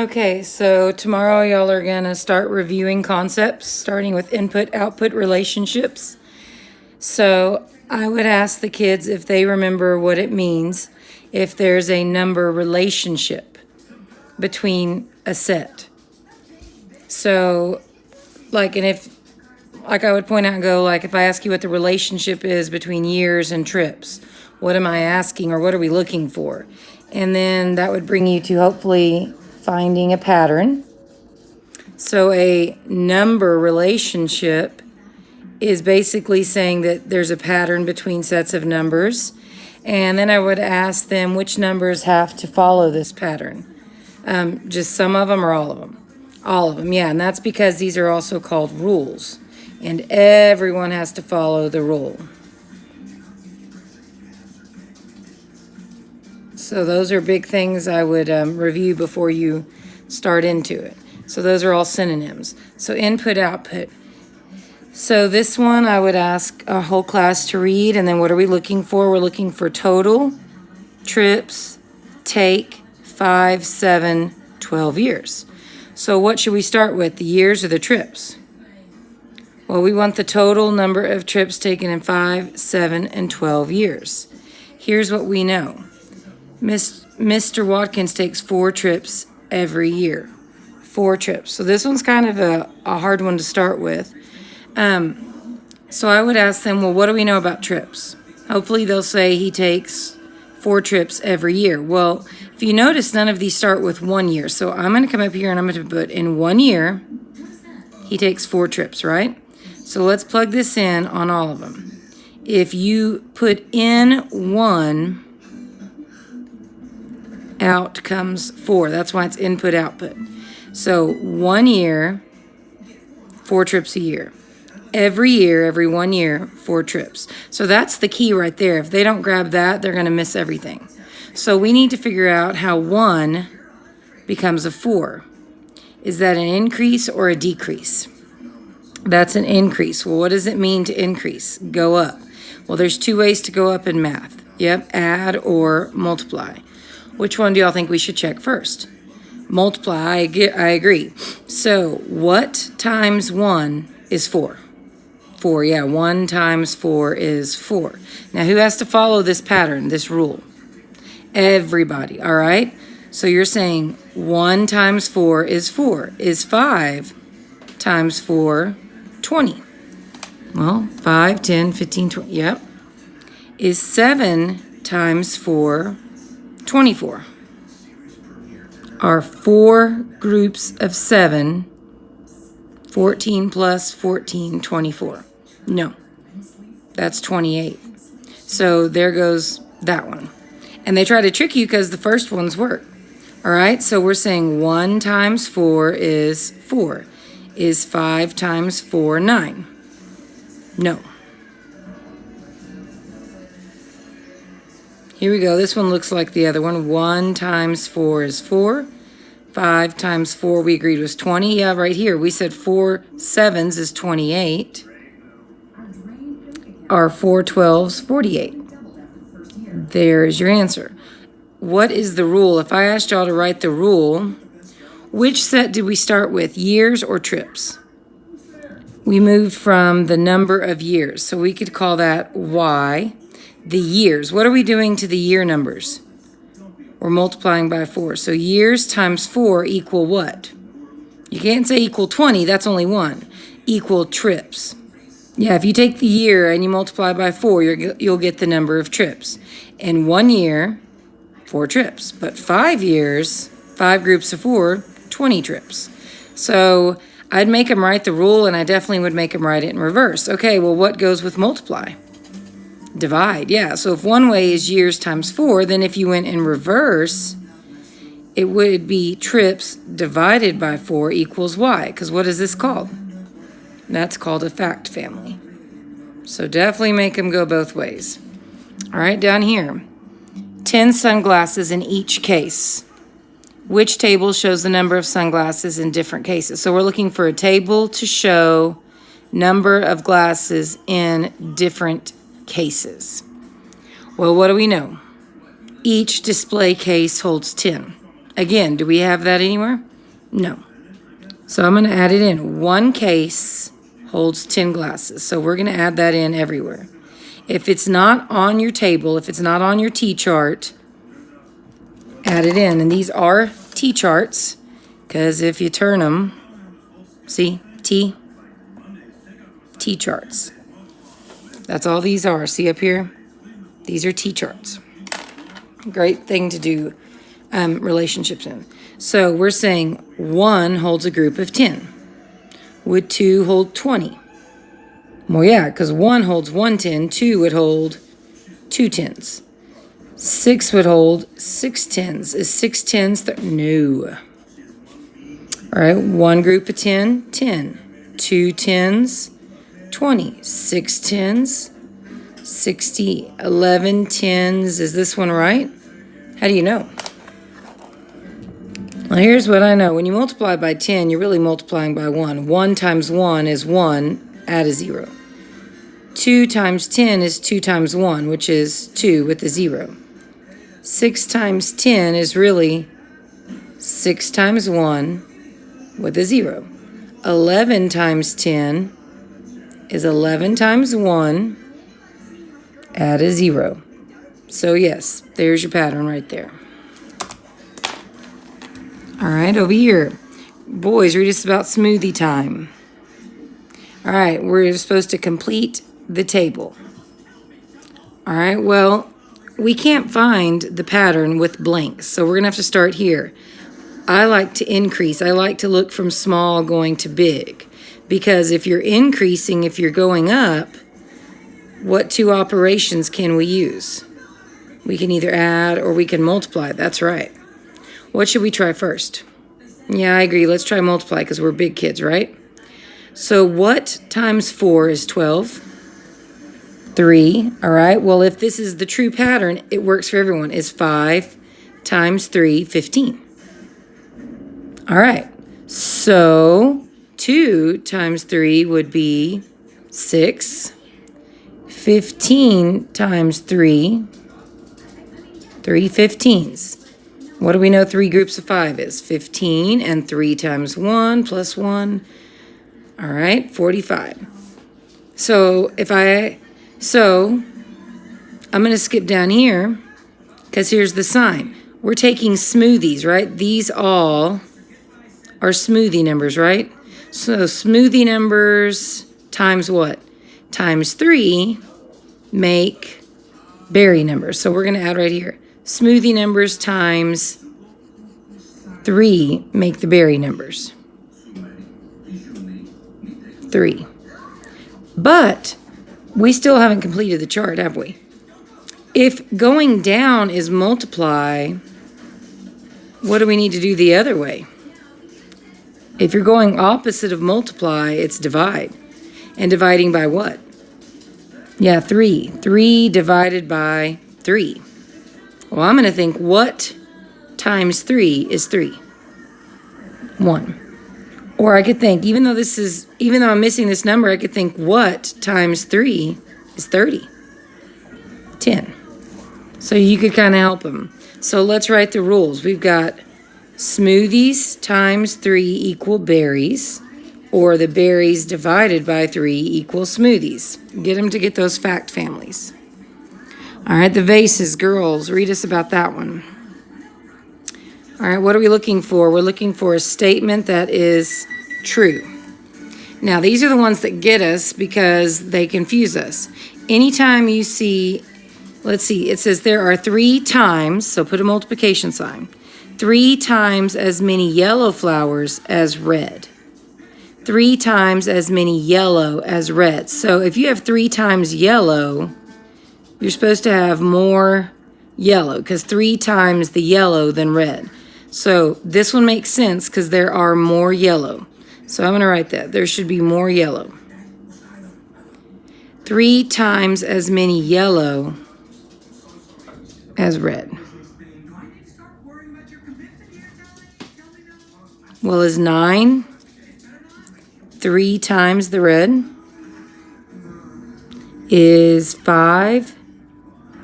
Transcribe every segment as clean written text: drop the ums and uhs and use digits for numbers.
Okay, so tomorrow y'all are gonna start reviewing concepts, starting with input-output relationships. So I would ask the kids if they remember what it means if there's a number relationship between a set. So, like I would point out and go, like, if I ask you what the relationship is between years and trips, what am I asking or what are we looking for? And then that would bring you to hopefully finding a pattern. So a number relationship is basically saying that there's a pattern between sets of numbers. And then I would ask them which numbers have to follow this pattern. Just some of them or all of them? All of them, yeah. And that's because these are also called rules. And everyone has to follow the rule. So those are big things I would review before you start into it. So those are all synonyms. So input, output. So this one I would ask a whole class to read, and then what are we looking for? We're looking for total, trips, take, 5, 7, 12 years. So what should we start with, the years or the trips? Well, we want the total number of trips taken in 5, 7, and 12 years. Here's what we know. Mr. Watkins takes 4 trips every year. 4 trips. So this one's kind of a hard one to start with. So I would ask them, well, what do we know about trips? Hopefully they'll say he takes 4 trips every year. Well, if you notice, none of these start with 1 year. So I'm going to come up here and I'm going to put in 1 year, he takes 4 trips, right? So let's plug this in on all of them. If you put in 1, out comes 4. That's why it's input, output. So 1 year, 4 trips a year. Every year, every 1 year, 4 trips. So that's the key right there. If they don't grab that, they're going to miss everything. So we need to figure out how 1 becomes a 4. Is that an increase or a decrease? That's an increase. Well, what does it mean to increase? Go up. Well, there's 2 ways to go up in math. Yep, add or multiply. Which one do y'all think we should check first? Multiply, I agree. So what times 1 is 4? 4, yeah, 1 times 4 is 4. Now, who has to follow this pattern, this rule? Everybody, all right? So you're saying 1 times 4 is 4. Is 5 times 4 20? Well, 5, 10, 15, 20, yep. Is 7 times 4 24? Are 4 groups of 7 14 plus 14, 24? No, that's 28. So there goes that one. And they try to trick you because the first ones work. All right, so we're saying 1 times 4 is 4. Is 5 times 4 9? No. Here we go. This one looks like the other one. 1 times 4 is 4. 5 times 4 we agreed was 20. Yeah, right here. We said 4 sevens is 28. Our 4 12s, 48. There's your answer. What is the rule? If I asked y'all to write the rule, which set did we start with, years or trips? We moved from the number of years, so we could call that Y. The years, what are we doing to the year numbers? We're multiplying by 4. So years times 4 equal what? You can't say equal 20, that's only 1. Equal trips. Yeah, if you take the year and you multiply by 4, you'll get the number of trips. In 1 year, 4 trips. But 5 years, 5 groups of 4, 20 trips. So I'd make them write the rule, and I definitely would make them write it in reverse. Okay, well, what goes with multiply? Divide, yeah. So if one way is years times 4, then if you went in reverse, it would be trips divided by 4 equals Y. Because what is this called? That's called a fact family. So definitely make them go both ways. All right, down here. 10 sunglasses in each case. Which table shows the number of sunglasses in different cases? So we're looking for a table to show number of glasses in different cases. Well, what do we know? Each display case holds 10. Again, do we have that anywhere? No. So I'm going to add it in. One case holds 10 glasses. So we're going to add that in everywhere. If it's not on your table, if it's not on your T-chart, add it in. And these are T-charts, because if you turn them, see, T-charts. That's all these are. See up here? These are T-charts. Great thing to do relationships in. So we're saying 1 holds a group of 10. Would 2 hold 20? Well, yeah, because 1 holds 1 10. 2 would hold 2 10s. 6 would hold 6 10s. Is 6 10s? No. All right, 1 group of 10, 10. 2 10s, 20. 6 10s, 60. 11 10s. Is this one right? How do you know? Well, here's what I know. When you multiply by 10, you're really multiplying by 1. 1 times 1 is 1, add a 0. 2 times 10 is 2 times 1, which is 2 with a 0. 6 times 10 is really 6 times 1 with a 0. 11 times 10 is 11 times 1, add a 0. So yes, there's your pattern right there. All right, over here. Boys, read us about smoothie time. All right, we're supposed to complete the table. All right, well, we can't find the pattern with blanks, so we're going to have to start here. I like to increase. I like to look from small going to big, because if you're increasing, if you're going up, what 2 operations can we use? We can either add or we can multiply. That's right. What should we try first? Yeah, I agree. Let's try multiply because we're big kids, right? So what times 4 is 12? 3. All right. Well, if this is the true pattern, it works for everyone. Is 5 times 3, 15. All right. So 2 times 3 would be 6. 15 times 3, 3 15s. What do we know 3 groups of 5 is? 15, and 3 times 1 plus 1. All right, 45. So I'm going to skip down here because here's the sign. We're taking smoothies, right? These all are smoothie numbers, right? So smoothie numbers times what? Times 3 make berry numbers. So we're going to add right here. Smoothie numbers times 3 make the berry numbers. 3. But we still haven't completed the chart, have we? If going down is multiply, what do we need to do the other way? If you're going opposite of multiply, it's divide. And dividing by what? Yeah, 3. 3 divided by 3. Well, I'm going to think what times 3 is 3? 1. Or I could think, even though I'm missing this number, I could think what times 3 is 30? 10. So you could kind of help them. So let's write the rules. We've got smoothies times 3 equal berries, or the berries divided by 3 equal smoothies. Get them to get those fact families. All right, the vases, girls, read us about that one. All right, what are we looking for? We're looking for a statement that is true. Now, these are the ones that get us because they confuse us. Anytime you see, let's see, it says there are 3 times, so put a multiplication sign, 3 times as many yellow flowers as red. 3 times as many yellow as red. So if you have 3 times yellow, you're supposed to have more yellow because 3 times the yellow than red. So this one makes sense because there are more yellow. So I'm going to write that. There should be more yellow. 3 times as many yellow as red. Well, is 9 3 times the red? Is 5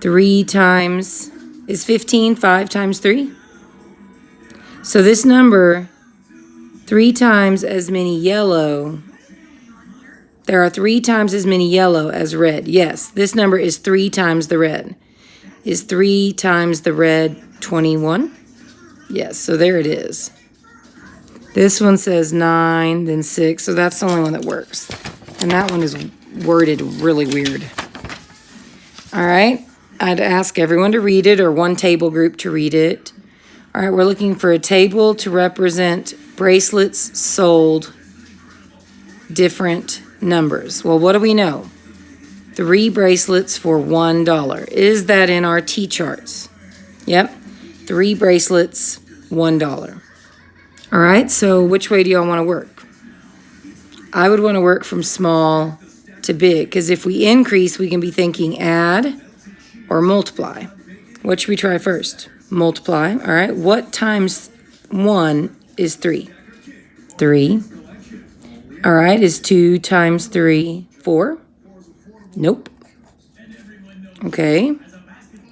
3 times, is 15 5 times 3? So this number 3 times as many yellow. There are 3 times as many yellow as red. Yes, this number is 3 times the red. Is 3 times the red 21? Yes, so there it is. This one says 9, then 6, so that's the only one that works. And that one is worded really weird. All right, I'd ask everyone to read it or one table group to read it. All right, we're looking for a table to represent bracelets sold different numbers. Well, what do we know? 3 bracelets for $1. Is that in our T-charts? Yep, 3 bracelets, $1. All right, so which way do y'all want to work? I would want to work from small to big, because if we increase, we can be thinking add or multiply. What should we try first? Multiply. All right, what times 1 is 3? 3. All right, is 2 times 3 4? Nope. Okay,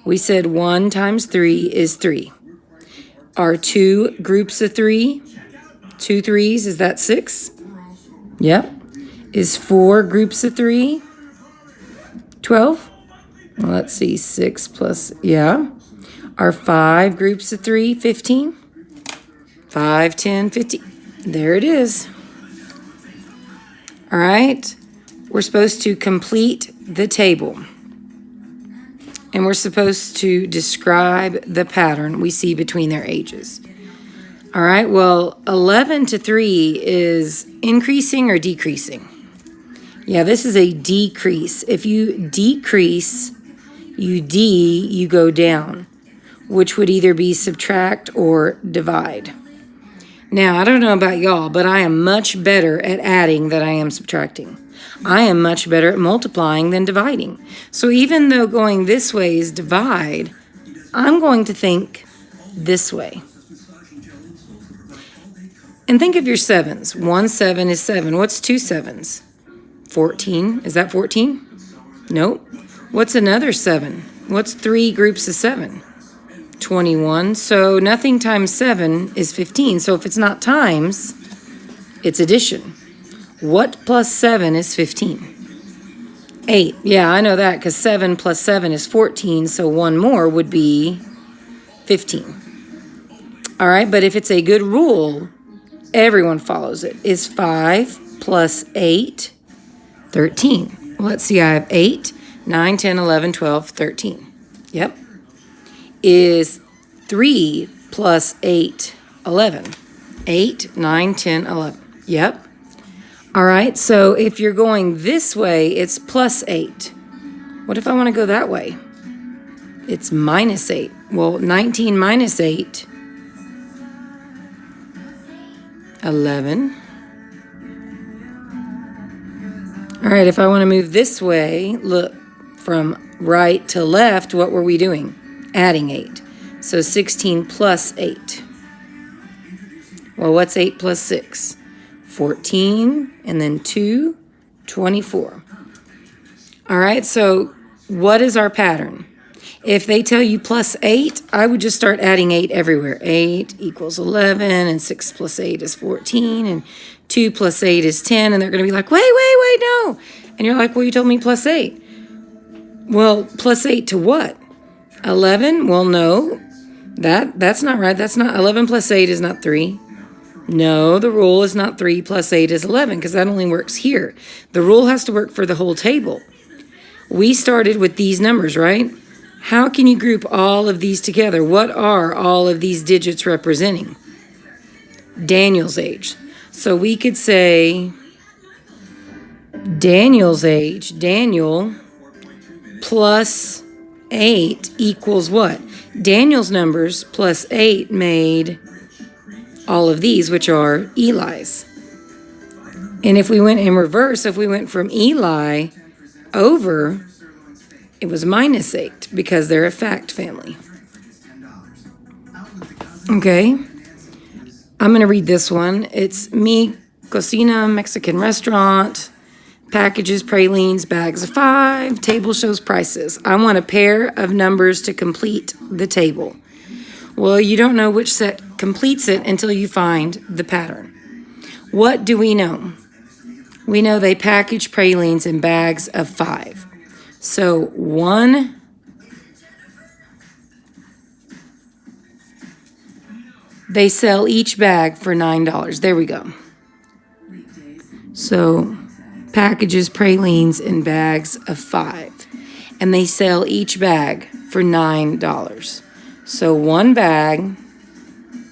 we said 1 times 3 is 3. Are 2 groups of 3? 2 3s, is that 6? Yep. Is 4 groups of 3? 12? Well, let's see, 6 plus, yeah. Are 5 groups of 3? 15? 5, 10, 15. There it is. All right. We're supposed to complete the table. And we're supposed to describe the pattern we see between their ages. All right, well, 11 to 3 is increasing or decreasing? Yeah, this is a decrease. If you decrease, you go down, which would either be subtract or divide. Now, I don't know about y'all, but I am much better at adding than I am subtracting. I am much better at multiplying than dividing. So even though going this way is divide, I'm going to think this way. And think of your sevens. 1 7 is 7. What's 2 7s? 14. Is that 14? Nope. What's another 7? What's 3 groups of 7? 21. So nothing times 7 is 15. So if it's not times, it's addition. What plus 7 is 15? 8. Yeah, I know that because 7 plus 7 is 14. So one more would be 15. All right, but if it's a good rule, everyone follows it. Is 5 plus 8 13? Well, let's see, I have 8, 9, 10, 11, 12, 13. Yep. Is 3 plus 8 11? 8, 9, 10, 11. Yep. All right, so if you're going this way, it's plus 8. What if I want to go that way? It's minus 8. Well, 19 minus 8, 11. All right, if I want to move this way, look, from right to left, what were we doing? Adding 8. So 16 plus 8. Well, what's 8 plus 6? 14, and then 2, 24. All right, so what is our pattern? If they tell you plus 8, I would just start adding 8 everywhere. 8 equals 11, and 6 plus 8 is 14, and 2 plus 8 is 10, and they're going to be like, wait, no. And you're like, well, you told me plus 8. Well, plus 8 to what? 11? Well, no, that's not right. That's not 11 plus 8 is not 3. No, the rule is not 3 plus 8 is 11 because that only works here. The rule has to work for the whole table. We started with these numbers, right? How can you group all of these together? What are all of these digits representing? Daniel's age. So we could say Daniel's age, Daniel plus 8 equals what? Daniel's numbers plus 8 made all of these, which are Eli's. And if we went in reverse, if we went from Eli over, it was minus 8 because they're a fact family. Okay, I'm going to read this one. It's Mi Cocina Mexican Restaurant. Packages, pralines, bags of 5. Table shows prices. I want a pair of numbers to complete the table. Well, you don't know which set completes it until you find the pattern. What do we know? We know they package pralines in bags of 5. So they sell each bag for $9. There we go. So packages pralines in bags of 5. And they sell each bag for $9. So one bag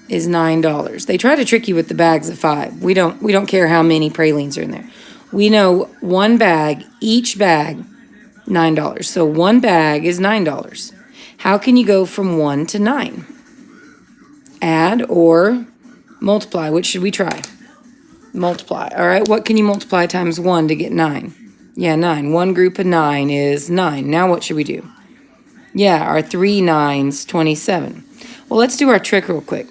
is $9. They try to trick you with the bags of 5. We don't care how many pralines are in there. We know one bag, each bag, $9. So one bag is $9. How can you go from 1 to 9? Add or multiply. Which should we try? Multiply. All right, what can you multiply times 1 to get 9? Yeah, 9. One group of 9 is 9. Now what should we do? Yeah, our 3 9s, 27. Well, let's do our trick real quick.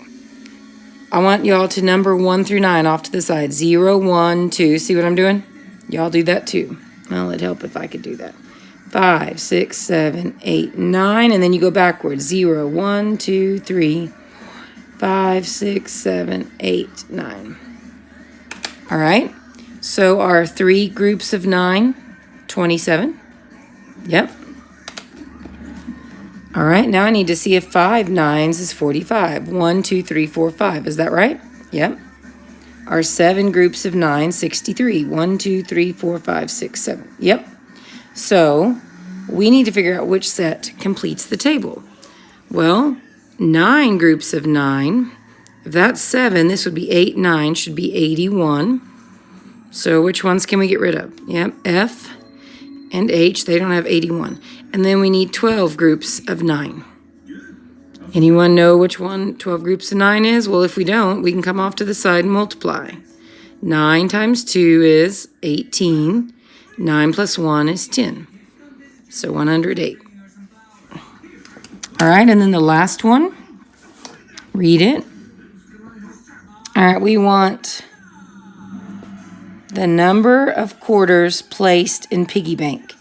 I want y'all to number 1 through 9 off to the side. 0, 1, 2. See what I'm doing? Y'all do that too. Well, it'd help if I could do that. 5, 6, 7, 8, 9. And then you go backwards. 0, 1, 2, 3, 5, 6, 7, 8, 9. All right. So our 3 groups of 9, 27. Yep. All right, now I need to see if 5 9s is 45. 1, 2, 3, 4, 5. Is that right? Yep. Our 7 groups of 9, 63. 1, 2, 3, 4, 5, 6, 7. Yep. So we need to figure out which set completes the table. Well, 9 groups of 9. If that's 7, this would be 8, 9, should be 81. So which ones can we get rid of? Yep, F and H, they don't have 81. And then we need 12 groups of 9. Anyone know which one 12 groups of 9 is? Well, if we don't, we can come off to the side and multiply. 9 times 2 is 18. 9 plus 1 is 10. So 108. All right, and then the last one. Read it. All right, we want the number of quarters placed in piggy bank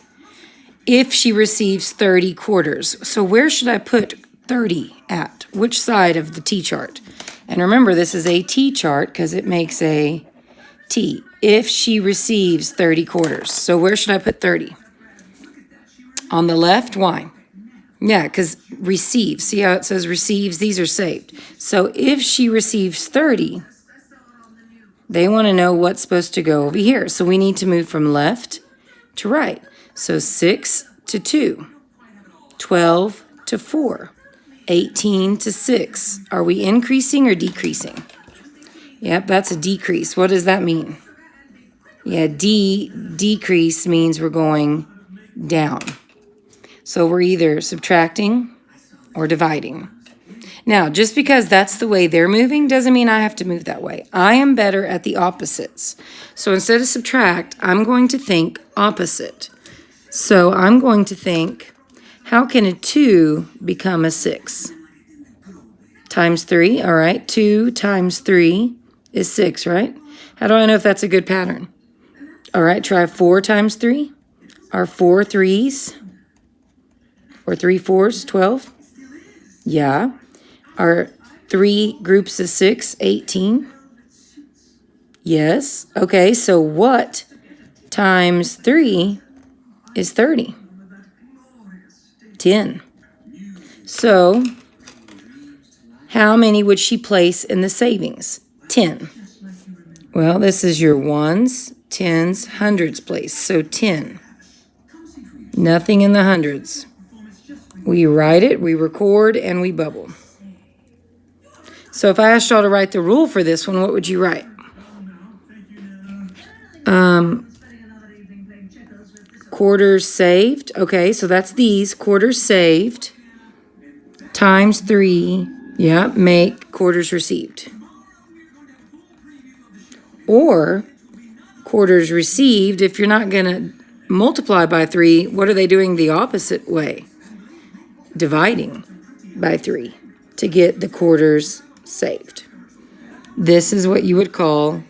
if she receives 30 quarters. So where should I put 30 at? Which side of the T-chart? And remember, this is a T-chart because it makes a T. If she receives 30 quarters. So where should I put 30? On the left, why? Yeah, because receive. See how it says receives? These are saved. So if she receives 30, they want to know what's supposed to go over here. So we need to move from left to right. So 6 to 2, 12 to 4, 18 to 6. Are we increasing or decreasing? Yep, that's a decrease. What does that mean? Yeah, decrease means we're going down. So we're either subtracting or dividing. Now, just because that's the way they're moving doesn't mean I have to move that way. I am better at the opposites. So instead of subtract, I'm going to think opposite. So I'm going to think, how can a 2 become a 6? Times 3, all right. 2 times 3 is 6, right? How do I know if that's a good pattern? All right, try 4 times 3. Are 4 3s or 3 4s 12? Yeah. Are 3 groups of 6 18? Yes. Okay, so what times 3 is 30? 10. So how many would she place in the savings? 10. Well, this is your ones, tens, hundreds place. So 10. Nothing in the hundreds. We write it, we record, and we bubble. So if I asked y'all to write the rule for this one, what would you write? Quarters saved. Okay, so that's these. Quarters saved times 3. Yeah, make quarters received. Or quarters received, if you're not going to multiply by 3, what are they doing the opposite way? Dividing by 3 to get the quarters saved. This is what you would call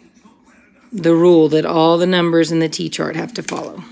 the rule that all the numbers in the T-chart have to follow.